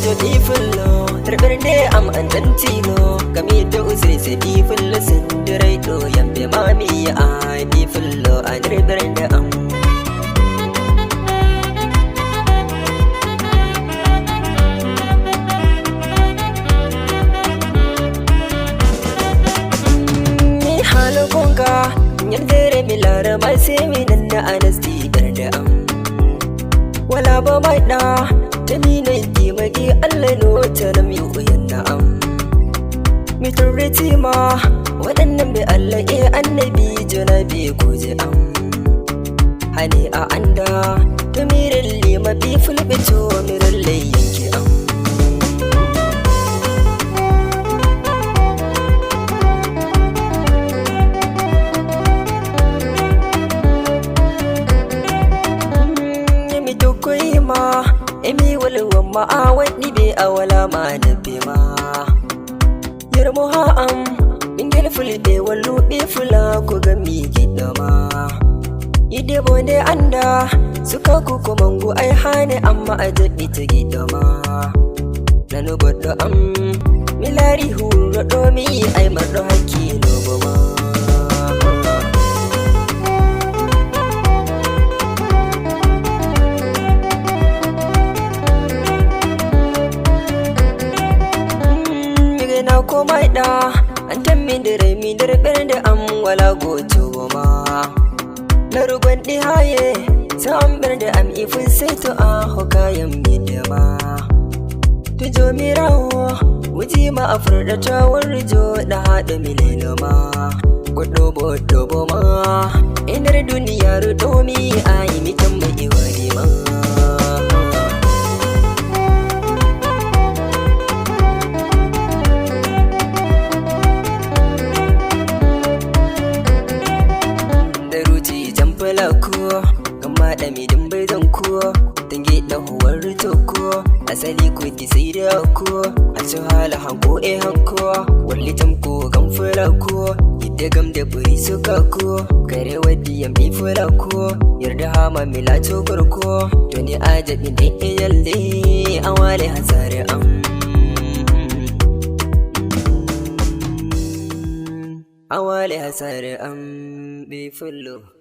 to di fullo Terberde am antantino Kami to usri se di fullo Sindirai to yambe mami ai di fullo Terberde am Ni halo gonga Nyardere milara masemi nanda anasti berde am Wala ba mai da Tani na yi magi Allah no ta na mi uyan na'am Mi turreti ma waɗannan bai Allah annabi janabi ko je am Hani a anda to miran lima bi fulbe to miran layyanki am Emi walwa ma a wani be a wala ma na be ma Yarmo ha am Bingel fulbe wallu be fula ko ga mi gidama Ide bonde anda suka ku ko mangu ai hane amma a jabi ta gidama Nanu boddo am milari huro do mi ai mardo hakilo goma ko mai da an tammin da remi da berde am wala goto goma na rugon di haye sam berde am ifun sai to a hokayan midama to jo mirawo wuji ma afurda ta warjo da hada milelo ma godo bodo boma inar duniya rudomi ayi mitan mai iwari ma ko gama da mi din bai zan ko dange da huwar rito ko asali ko di sai da ko a ci hala hanko hanko walli tam ko gam fura ko idda gam da buri suka ko kare wadi yam bi fura ko yarda hama mila to ko to ni ajabi dai yalle awale hasare am awale hasare am bi fullo